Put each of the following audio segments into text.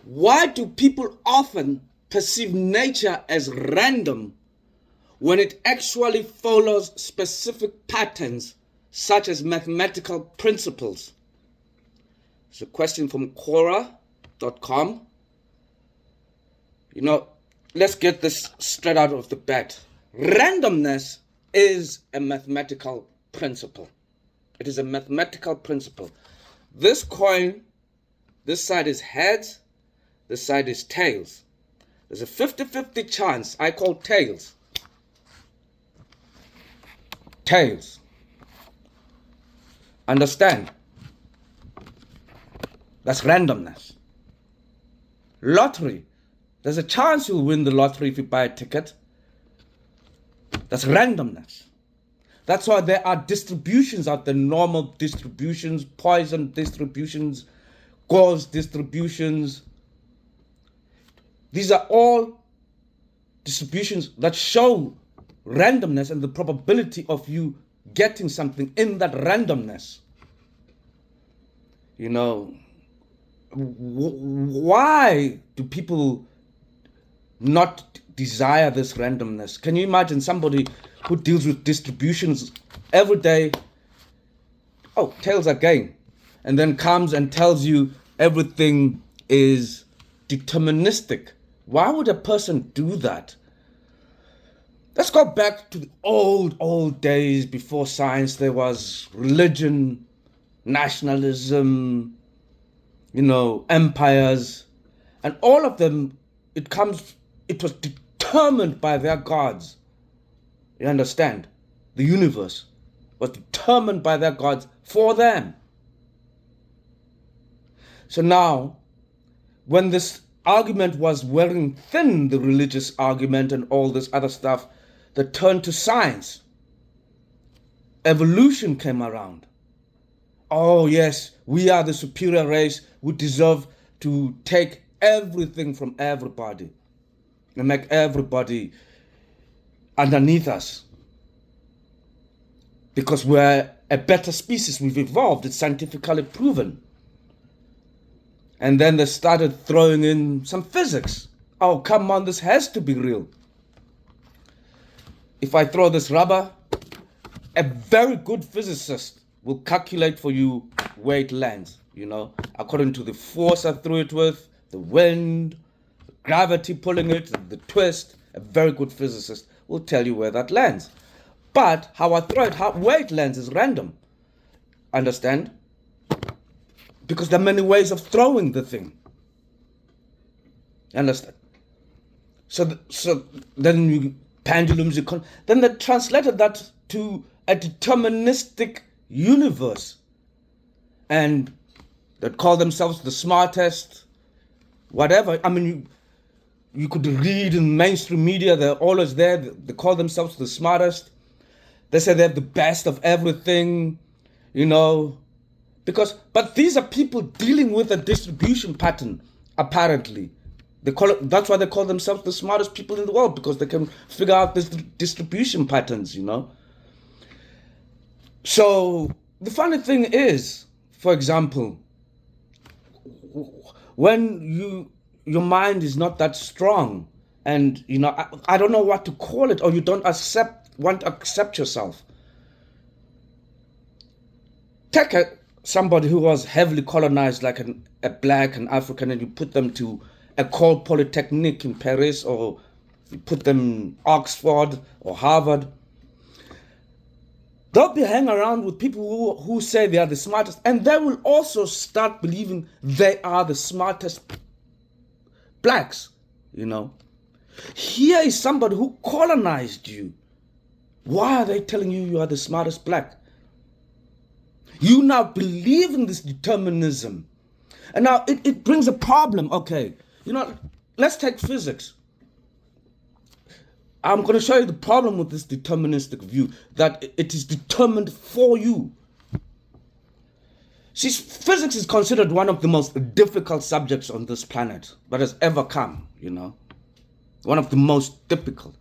Why do people often perceive nature as random when it actually follows specific patterns such as mathematical principles? It's a question from Quora.com. Let's get this straight out of the bat. Randomness is a mathematical principle. It is a mathematical principle. This coin, this side is heads, this side is tails. There's a 50-50 chance. I call tails. Tails. Understand? That's randomness. Lottery. There's a chance you'll win the lottery if you buy a ticket. That's randomness. That's why there are distributions out there, normal distributions, Poisson distributions, Gauss distributions. These are all distributions that show randomness and the probability of you getting something in that randomness. Why do people not desire this randomness? Can you imagine somebody who deals with distributions every day? Oh, tails are gain. And then comes and tells you everything is deterministic. Why would a person do that? Let's go back to the old days before science. There was religion, nationalism, empires, and all of them, it was determined by their gods. You understand? The universe was determined by their gods for them. So now, when this argument was wearing thin, the religious argument and all this other stuff, they turned to science. Evolution came around. Oh yes, we are the superior race. We deserve to take everything from everybody and make everybody underneath us because we're a better species. We've evolved. It's scientifically proven. And then they started throwing in some physics. Oh, come on, this has to be real. If I throw this rubber, a very good physicist will calculate for you where it lands, according to the force I threw it with, the wind, the gravity pulling it, the twist. A very good physicist will tell you where that lands. But how I throw it, where it lands is random. Understand? Because there are many ways of throwing the thing. Understand? So then pendulums, then they translated that to a deterministic universe. And they call themselves the smartest, whatever. I mean, you could read in mainstream media, they're always there. They call themselves the smartest. They say they have the best of everything, But these are people dealing with a distribution pattern, apparently. That's why they call themselves the smartest people in the world, because they can figure out this distribution patterns, So the funny thing is, for example, when your mind is not that strong, and I don't know what to call it, or you don't want to accept yourself. Take somebody who was heavily colonized, like a black and African, and you put them to École Polytechnique in Paris, or you put them in Oxford or Harvard. They'll be hanging around with people who say they are the smartest, and they will also start believing they are the smartest blacks, Here is somebody who colonized you. Why are they telling you are the smartest black? You now believe in this determinism. And now it brings a problem. Okay, let's take physics. I'm going to show you the problem with this deterministic view, that it is determined for you. See, physics is considered one of the most difficult subjects on this planet that has ever come, One of the most difficult.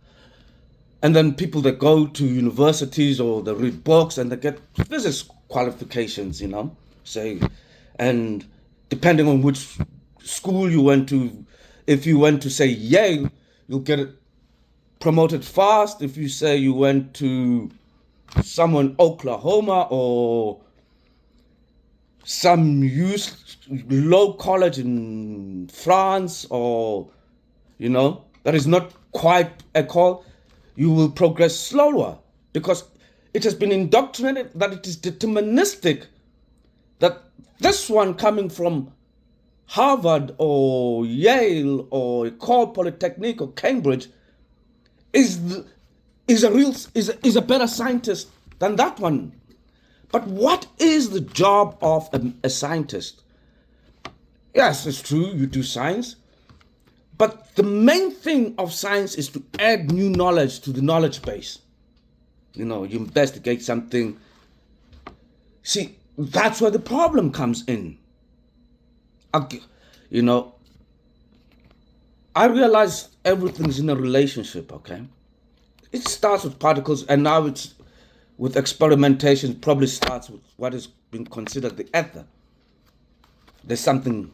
And then people that go to universities or they read books and they get physics qualifications, say, and depending on which school you went to. If you went to, say, Yale, you'll get it promoted fast. If you say you went to somewhere in Oklahoma or some low college in France, or, that is not quite a call, you will progress slower, because it has been indoctrinated that it is deterministic, that this one coming from Harvard or Yale or Ecole Polytechnique or Cambridge is a better scientist than that one. But what is the job of a scientist? Yes, it's true, you do science, but the main thing of science is to add new knowledge to the knowledge base. You investigate something. See, that's where the problem comes in. I realize everything's in a relationship, okay? It starts with particles, and now it's with experimentation, it probably starts with what is being considered the ether. There's something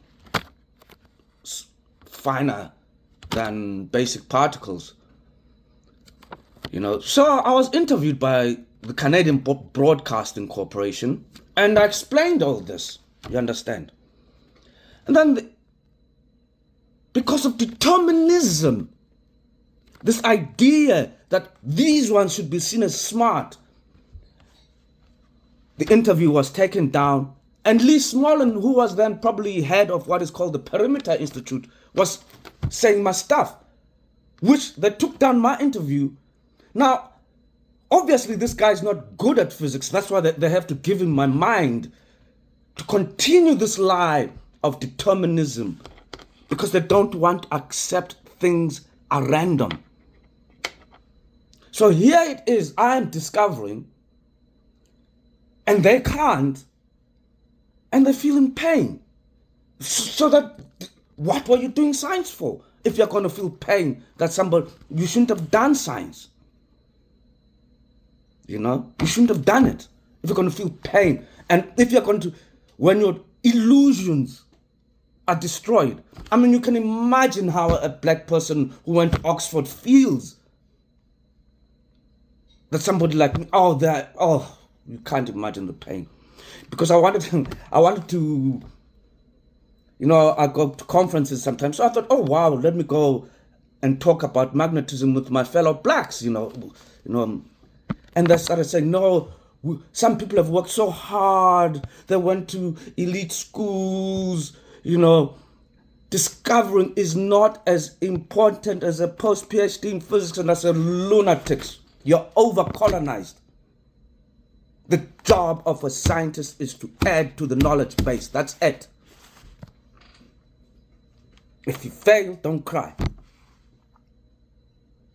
finer than basic particles. So I was interviewed by the Canadian Broadcasting Corporation, and I explained all this, you understand? And then, because of determinism, this idea that these ones should be seen as smart, the interview was taken down, and Lee Smolin, who was then probably head of what is called the Perimeter Institute, was saying my stuff, which they took down my interview. Now, obviously this guy is not good at physics. That's why they have to give him my mind to continue this lie of determinism, because they don't want to accept things are random. So here it is, I am discovering, and they can't, and they feel in pain. So that, what were you doing science for? If you're going to feel pain that you shouldn't have done science. You shouldn't have done it if you're going to feel pain. And if you're going to, when your illusions are destroyed. I mean, you can imagine how a black person who went to Oxford feels. That somebody like me, you can't imagine the pain. Because I wanted to, I go to conferences sometimes. So I thought, oh wow, let me go and talk about magnetism with my fellow blacks, and they started saying, no, some people have worked so hard. They went to elite schools, discovering is not as important as a post-PhD in physics. And I said, lunatics, you're over-colonized. The job of a scientist is to add to the knowledge base. That's it. If you fail, don't cry.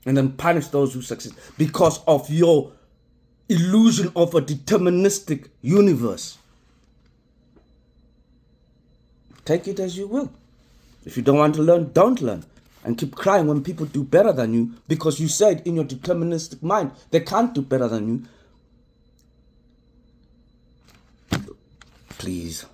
And then punish those who succeed because of your illusion of a deterministic universe. Take it as you will. If you don't want to learn, don't learn. And keep crying when people do better than you, because you said in your deterministic mind they can't do better than you. Please.